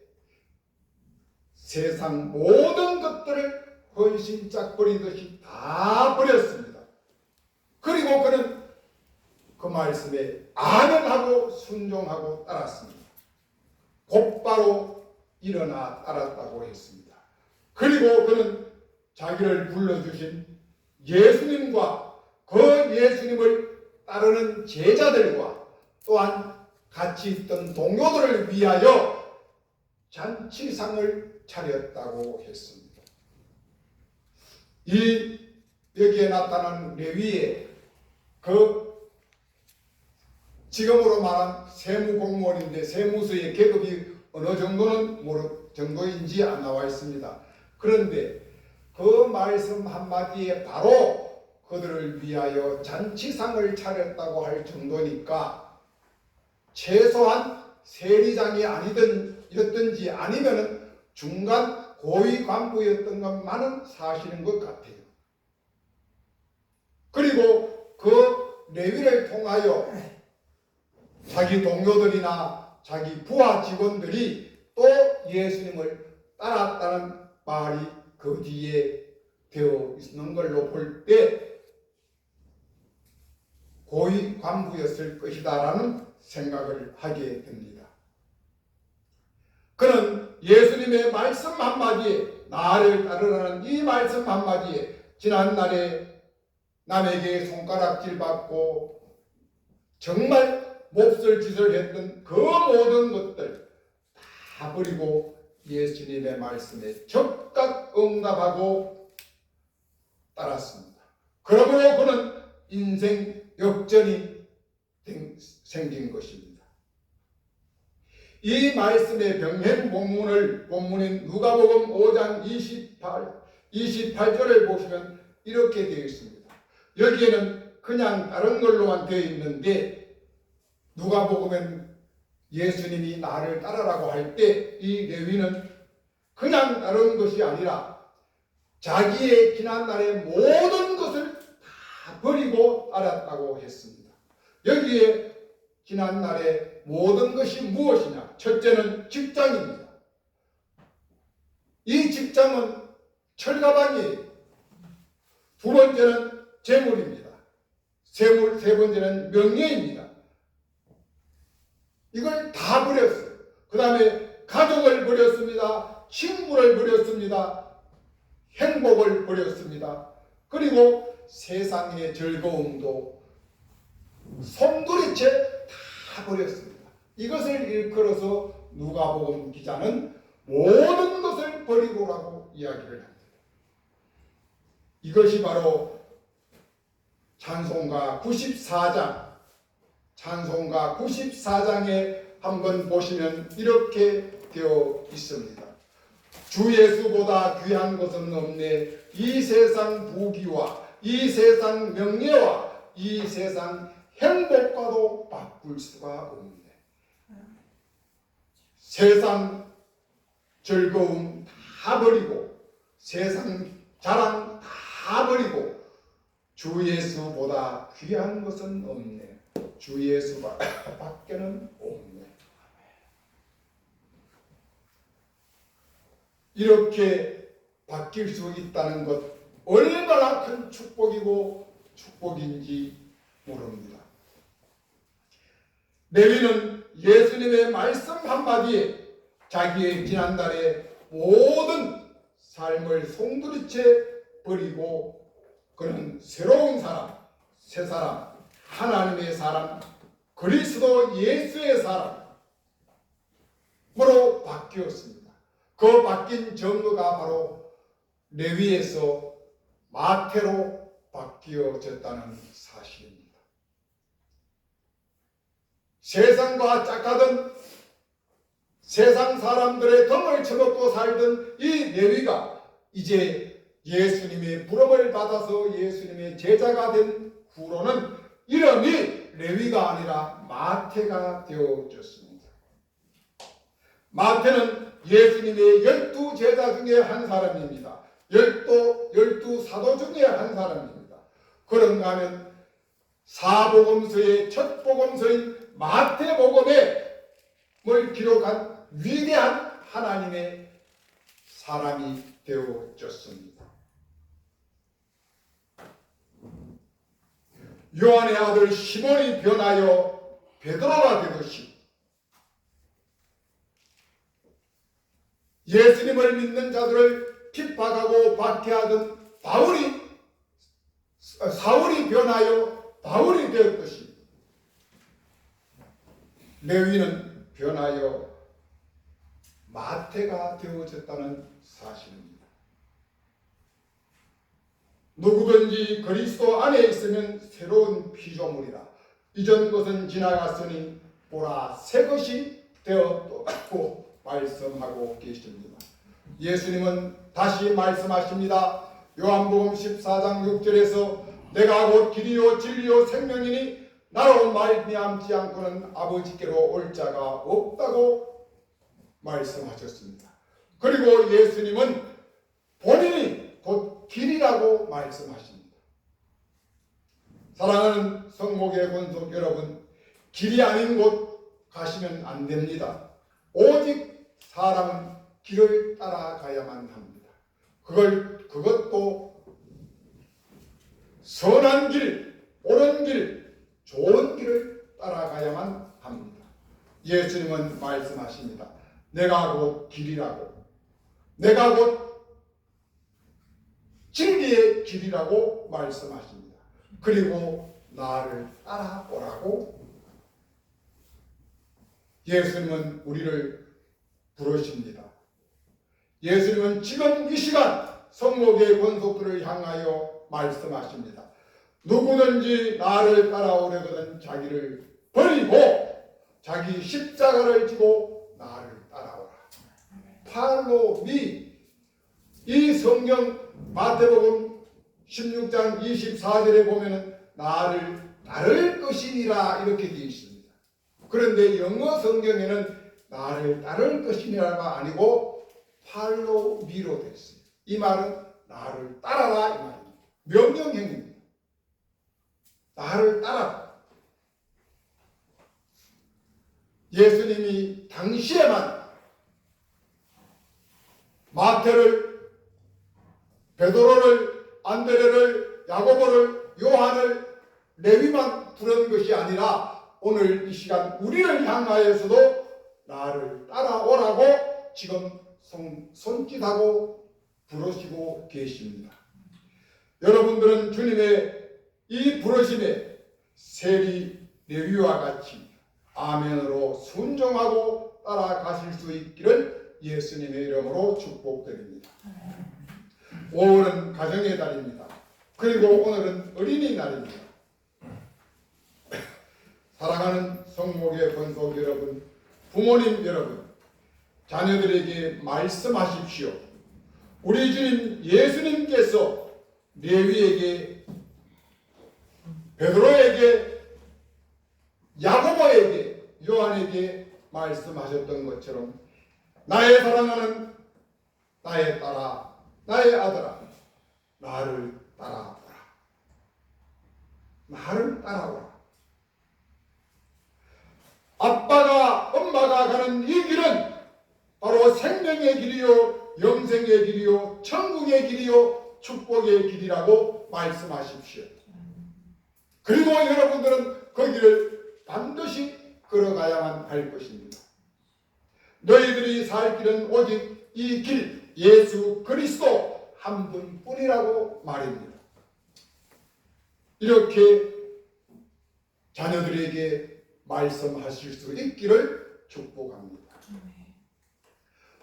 세상 모든 것들을 헌신짝 버리듯이 다 버렸습니다. 그리고 그는 그 말씀에 아멘하고 순종하고 따랐습니다. 곧바로 일어나 따랐다고 했습니다. 그리고 그는 자기를 불러주신 예수님과 그 예수님을 따르는 제자들과 또한 같이 있던 동료들을 위하여 잔치상을 차렸다고 했습니다. 이 여기에 나타난 레위의 그 지금으로 말한 세무공무원인데 세무서의 계급이 어느 정도인지 안 나와 있습니다. 그런데 그 말씀 한마디에 바로 그들을 위하여 잔치상을 차렸다고 할 정도니까 최소한 세리장이 아니든지 아니면은 중간 고위 간부였던 것만은 사실인 것 같아요. 그리고 그 레위를 통하여 자기 동료들이나 자기 부하 직원들이 또 예수님을 따랐다는 말이 그 뒤에 되어 있는 걸로 볼 때 고위 간부였을 것이다라는 생각을 하게 됩니다. 그는 예수님의 말씀 한마디에 나를 따르라는 이 말씀 한마디에 지난날에 남에게 손가락질 받고 정말 몹쓸 짓을 했던 그 모든 것들 다 버리고 예수님의 말씀에 적극 응답하고 따랐습니다. 그러므로 그는 인생 역전이 생긴 것입니다. 이 말씀의 병행 본문인 누가복음 5장 28절을 보시면 이렇게 되어 있습니다. 여기에는 그냥 다른 걸로만 되어 있는데 누가복음은 예수님이 나를 따르라고 할 때 이 레위는 그냥 따른 것이 아니라 자기의 지난날의 모든 것을 다 버리고 따랐다고 했습니다. 여기에 지난날의 모든 것이 무엇이냐? 첫째는 직장입니다. 이 직장은 철가방이에요. 두 번째는 재물입니다. 세 번째는 명예입니다. 이걸 다 버렸어요. 그 다음에 가족을 버렸습니다. 친구를 버렸습니다. 행복을 버렸습니다. 그리고 세상의 즐거움도 손두리째 다 버렸습니다. 이것을 일컬어서 누가복음 기자는 모든 것을 버리고라고 이야기를 합니다. 이것이 바로 찬송가 94장에 한번 보시면 이렇게 되어 있습니다. 주 예수보다 귀한 것은 없네. 이 세상 부귀와 이 세상 명예와 이 세상 행복과도 바꿀 수가 없네. 세상 즐거움 다 버리고 세상 자랑 다 버리고 주 예수보다 귀한 것은 없네. 주 예수밖에는 없네. 이렇게 바뀔 수 있다는 것 얼마나 큰 축복이고 축복인지 모릅니다. 레위는 예수님의 말씀 한마디에 자기의 지난날의 모든 삶을 송두리째 버리고 그는 새로운 사람, 새 사람, 하나님의 사람, 그리스도 예수의 사람으로 바뀌었습니다. 그 바뀐 증거가 바로 레위에서 마태로 바뀌어졌다는 사실입니다. 세상과 짝하던 세상 사람들의 덤을 쳐먹고 살던 이 레위가 이제 예수님의 부름을 받아서 예수님의 제자가 된 후로는 이름이 레위가 아니라 마태가 되어졌습니다. 마태는 예수님의 12 제자 중에 한 사람입니다. 12 사도 중에 한 사람입니다. 그런가 하면 사복음서의 첫 복음서인 마태복음을 기록한 위대한 하나님의 사람이 되어졌습니다. 요한의 아들 시몬이 변하여 베드로가 되듯이 예수님을 믿는 자들을 핍박하고 박해하던 사울이 변하여 바울이 되었듯이 레위는 변하여 마태가 되어졌다는 사실입니다. 누구든지 그리스도 안에 있으면 새로운 피조물이라. 이전 것은 지나갔으니 보라 새 것이 되었다고 말씀하고 계십니다. 예수님은 다시 말씀하십니다. 요한복음 14장 6절에서 내가 곧 길이요 진리요 생명이니 나로 말미암지 않고는 아버지께로 올 자가 없다고 말씀하셨습니다. 그리고 예수님은 본인이 곧 길이라고 말씀하십니다. 사랑하는 성목의 권속 여러분, 길이 아닌 곳 가시면 안 됩니다. 오직 사람은 길을 따라가야만 합니다. 그것도 선한 길, 옳은 길, 좋은 길을 따라가야만 합니다. 예수님은 말씀하십니다. 내가 곧 길이라고, 내가 곧 진리의 길이라고 말씀하십니다. 그리고 나를 따라오라고 예수님은 우리를 부르십니다. 예수님은 지금 이 시간 성목의 권속들을 향하여 말씀하십니다. 누구든지 나를 따라오려거든 자기를 버리고 자기 십자가를 지고 나를 따라오라. 팔로 미. 이 성경 마태복음 16장 24절에 보면은 나를 따를 것이니라 이렇게 되어 있습니다. 그런데 영어 성경에는 나를 따를 것이니라가 아니고 팔로 미로 되어 있어요. 이 말은 나를 따라라 이 말입니다. 명령형입니다. 나를 따라. 예수님이 당시에만 마태를, 베드로를, 안드레를, 야고보를, 요한을, 레위만 부른 것이 아니라 오늘 이 시간 우리를 향하여서도 나를 따라오라고 지금 손짓하고 부르시고 계십니다. 여러분들은 주님의 이 부르심에 세리 레위와 같이 아멘으로 순종하고 따라가실 수 있기를 예수님의 이름으로 축복드립니다. 5월은 가정의 달입니다. 그리고 오늘은 어린이날입니다. 사랑하는 성목의 권속 여러분, 부모님 여러분, 자녀들에게 말씀하십시오. 우리 주님 예수님께서 레위에게, 베드로에게, 야고보에게, 요한에게 말씀하셨던 것처럼 나의 사랑하는 나의 딸아, 나의 아들아, 나를 따라오라. 나를 따라오라. 아빠가 엄마가 가는 이 길은 바로 생명의 길이요 영생의 길이요 천국의 길이요 축복의 길이라고 말씀하십시오. 그리고 여러분들은 그 길을 반드시 걸어가야만 할 것입니다. 너희들이 살 길은 오직 이 길 예수 그리스도 한 분뿐이라고 말입니다. 이렇게 자녀들에게 말씀하실 수 있기를 축복합니다.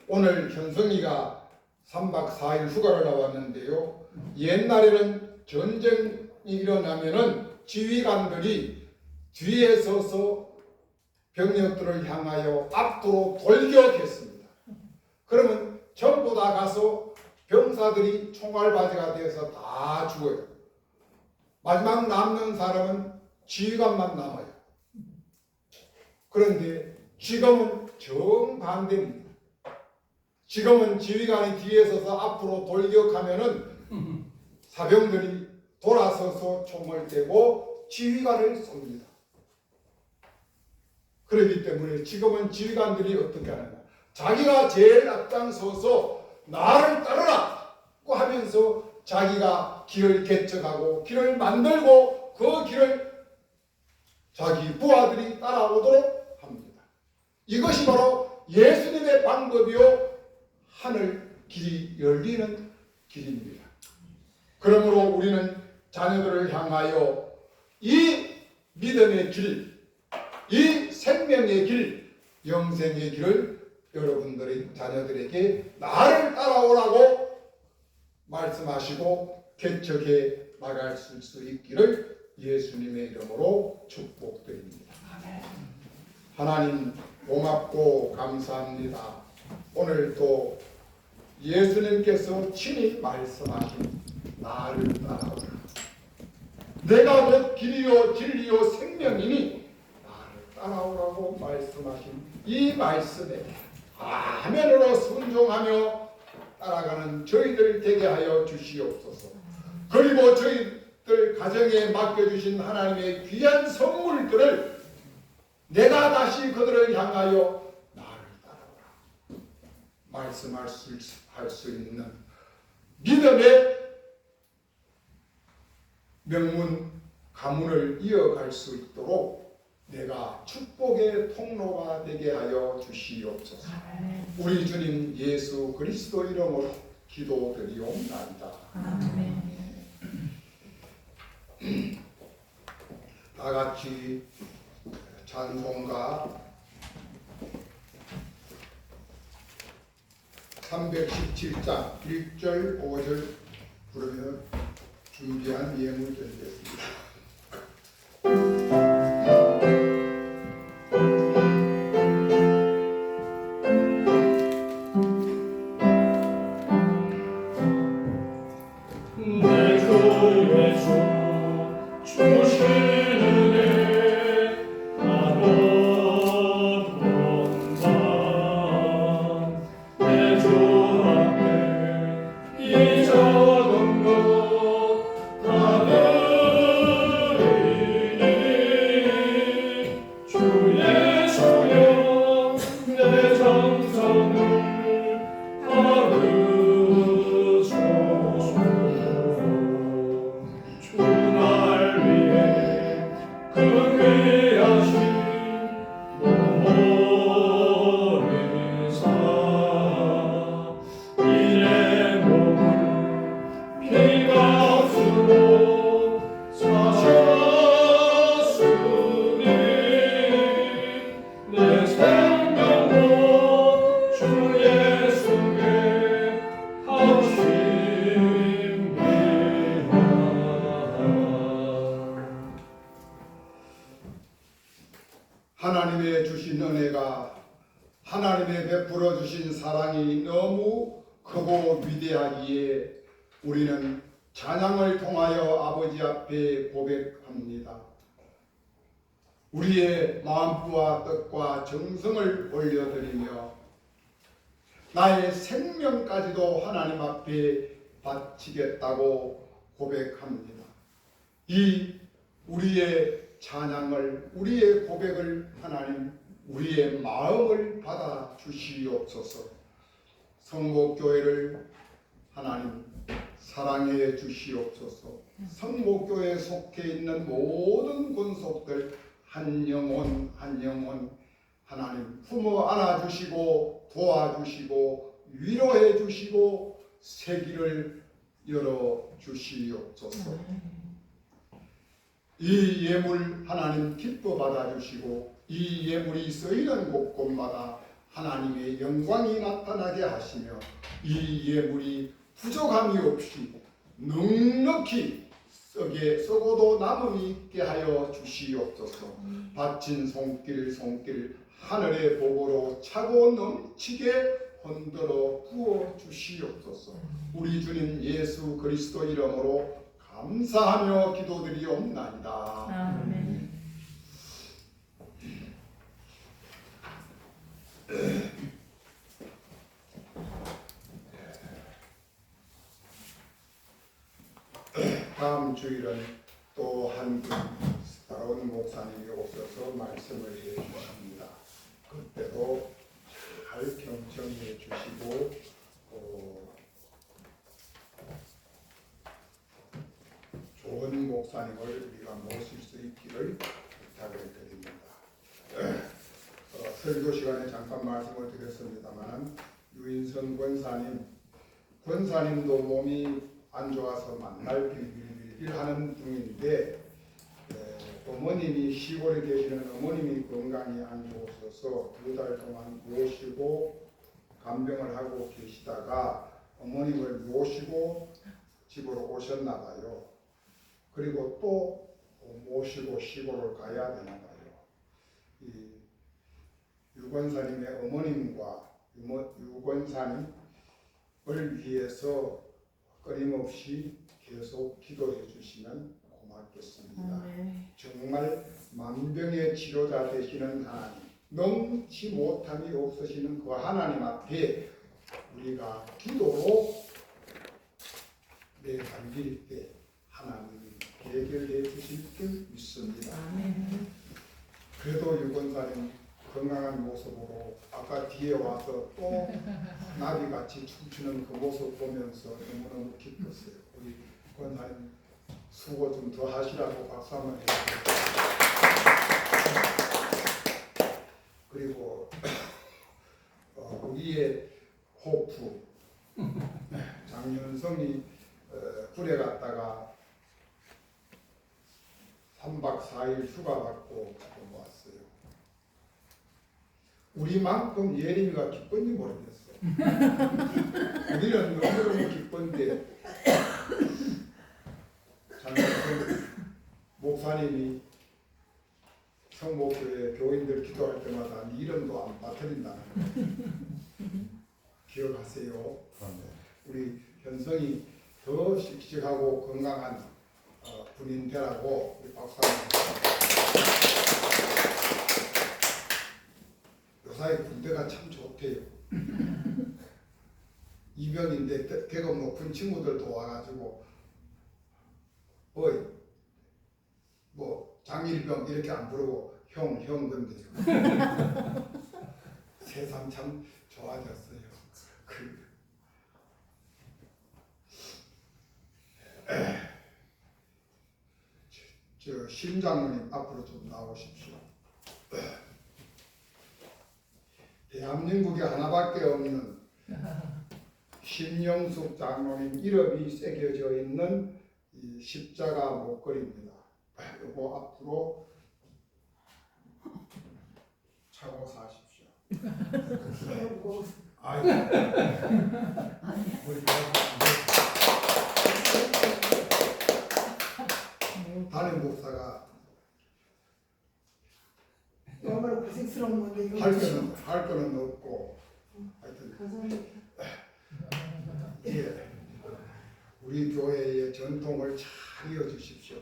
오늘 현성이가 3박 4일 휴가를 나왔는데요. 옛날에는 전쟁이 일어나면은 지휘관들이 뒤에 서서 병력들을 향하여 앞으로 돌격했습니다. 그러면 전부 다 가서 병사들이 총알바지가 돼서 다 죽어요. 마지막 남는 사람은 지휘관만 남아요. 그런데 지금은 정반대입니다. 지금은 지휘관이 뒤에 서서 앞으로 돌격하면은 사병들이 돌아서서 총을 떼고 지휘관을 쏩니다. 그렇기 때문에 지금은 지휘관들이 어떻게 하느냐, 자기가 제일 앞장서서 나를 따르라고 하면서 자기가 길을 개척하고 길을 만들고 그 길을 자기 부하들이 따라오도록 합니다. 이것이 바로 예수님의 방법이요 하늘 길이 열리는 길입니다. 그러므로 우리는 자녀들을 향하여 이 믿음의 길, 이 생명의 길, 영생의 길을 여러분들의 자녀들에게 나를 따라오라고 말씀하시고 개척해 나갈 수 있기를 예수님의 이름으로 축복드립니다. 하나님 고맙고 감사합니다. 오늘 또 예수님께서 친히 말씀하신 나를 따라오라. 내가 곧 길이요 진리요 생명이니 나를 따라오라고 말씀하신 이 말씀에 아멘으로 순종하며 따라가는 저희들 되게 하여 주시옵소서. 그리고 저희들 가정에 맡겨주신 하나님의 귀한 선물들을 내가 다시 그들을 향하여 나를 따라오라 말씀할 수 있는 믿음의 명문 가문을 이어갈 수 있도록 내가 축복의 통로가 되게 하여 주시옵소서. 우리 주님 예수 그리스도 이름으로 기도드리옵나이다. 아멘. 다 같이 찬송가 317장 1절 5절 부르며 준비한 예물 드리겠습니다. 하나님의 주신 은혜가, 하나님의 베풀어 주신 사랑이 너무 크고 위대하기에 우리는 찬양을 통하여 아버지 앞에 고백합니다. 우리의 마음과 뜻과 정성을 올려드리며 나의 생명까지도 하나님 앞에 바치겠다고 고백합니다. 이 우리의 찬양을, 우리의 고백을 하나님, 우리의 마음을 받아 주시옵소서. 성목교회를 하나님 사랑해 주시옵소서. 성목교회에 속해 있는 모든 권속들 한 영혼 한 영혼 하나님 품어 안아주시고 도와주시고 위로해 주시고 새길을 열어 주시옵소서. 이 예물 하나님 기뻐 받아주시고 이 예물이 쓰이는 곳곳마다 하나님의 영광이 나타나게 하시며 이 예물이 부족함이 없이 넉넉히 썩어도 남음이 있게 하여 주시옵소서. 바친 손길 하늘의 복으로 차고 넘치게 흔들어 부어 주시옵소서. 우리 주님 예수 그리스도 이름으로 감사하며 기도드리옵나이다. 아멘. 다음 주일은 또 한 분 사랑하는 목사님이 오셔서 말씀을 해주십니다. 그때도 잘 경청해 주시고 좋은 목사님을 우리가 모실 수 있기를 부탁을 드립니다. 설교 시간에 잠깐 말씀을 드렸습니다만 유인선 권사님도 몸이 안 좋아서 만날 빌빌빌 하는 중인데 어머님이 시골에 계시는 어머님이 건강이 안 좋으셔서 2달 동안 모시고 간병을 하고 계시다가 어머님을 모시고 집으로 오셨나 봐요. 그리고 또 모시고 시골을 가야 되나 봐요. 이 유권사님의 어머님과 유권사님을 위해서 끊임없이 계속 기도해 주시면 고맙겠습니다. 정말 만병의 치료자 되시는 하나님, 넘지 못함이 없으시는 그 하나님 앞에 우리가 기도로 내달릴 때 하나님이 해결해 주실 줄 믿습니다. 그래도 유권사님 건강한 모습으로 아까 뒤에 와서 또 나비같이 춤추는 그 모습 보면서 너무너무 기뻤어요. 우리 권사님 수고 좀 더 하시라고 박수 한번 해주세요. 그리고 우리의 호프 장윤성이 굴에 갔다가 3박 4일 휴가 받고 지금 왔어요. 우리만큼 예림이가 기쁜지 모르겠어. 우리는 너무너무 기쁜데 장윤성 목사님이 성목교회 교인들 기도할 때마다 네 이름도 안 빠뜨린다는 거 기억하세요. 우리 현성이 더 씩씩하고 건강한 군인 되라고 우리 박사님. 요사이 군대가 참 좋대요. 이병인데 계급 높은 친구들도 와가지고 어이 뭐 장일병 이렇게 안 부르고 형 건데요. 세상 참 좋아졌어요. 저 심장님 앞으로 좀 나오십시오. 대한민국에 하나밖에 없는 신영숙 장로님 이름이 새겨져 있는 이 십자가 목걸이입니다. 이거 앞으로 차고 사십시오. 아이고. 담임 목사가 너무 고생스러운 건데 이거 할 거는 없고 하여튼 감사합니다. 예, 우리 교회의 전통을 잘 이어주십시오.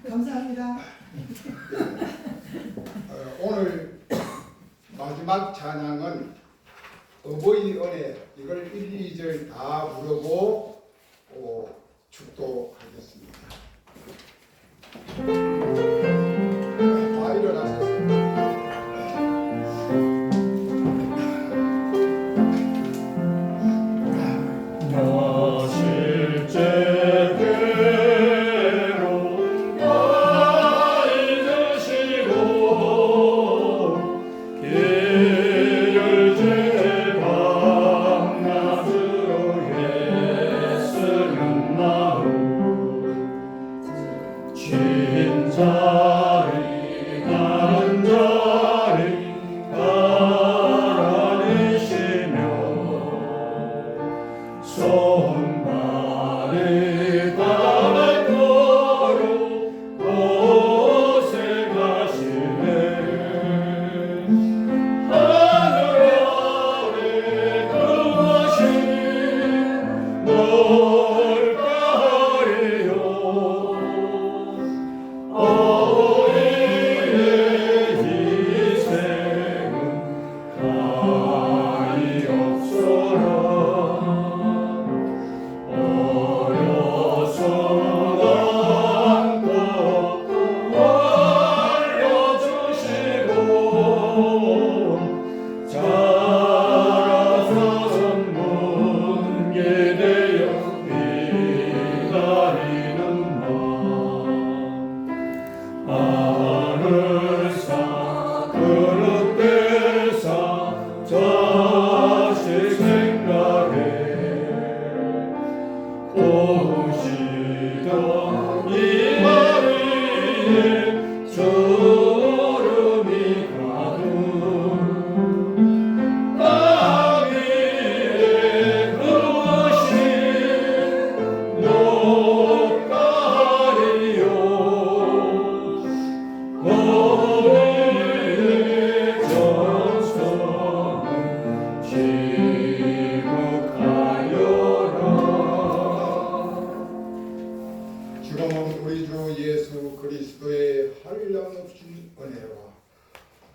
감사합니다. 오늘 마지막 찬양은 어버이 은혜 이걸 1, 2절 다 부르고 축도하겠습니다. 다 일어나셨습니다.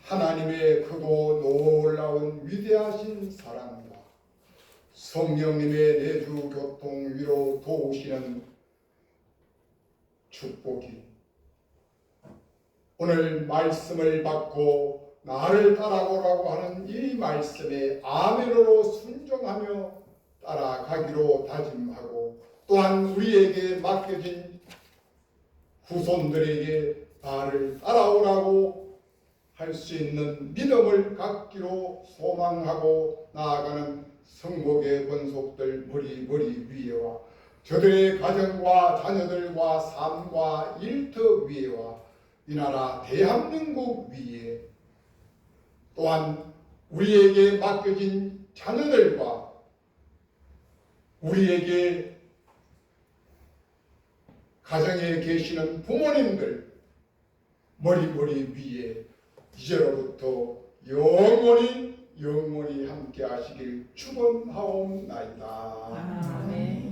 하나님의 크고 놀라운 위대하신 사랑과 성령님의 내주 교통 위로 도우시는 축복이 오늘 말씀을 받고 나를 따라오라고 하는 이 말씀에 아멘으로 순종하며 따라가기로 다짐하고 또한 우리에게 맡겨진 후손들에게 나를 따라오라고 할 수 있는 믿음을 갖기로 소망하고 나아가는 성목의 권속들 머리 위에와 저들의 가정과 자녀들과 삶과 일터 위에와 이 나라 대한민국 위에 또한 우리에게 맡겨진 자녀들과 우리에게 가정에 계시는 부모님들 머리 위에 이제로부터 영원히 함께 하시길 축원하옵나이다. 아멘.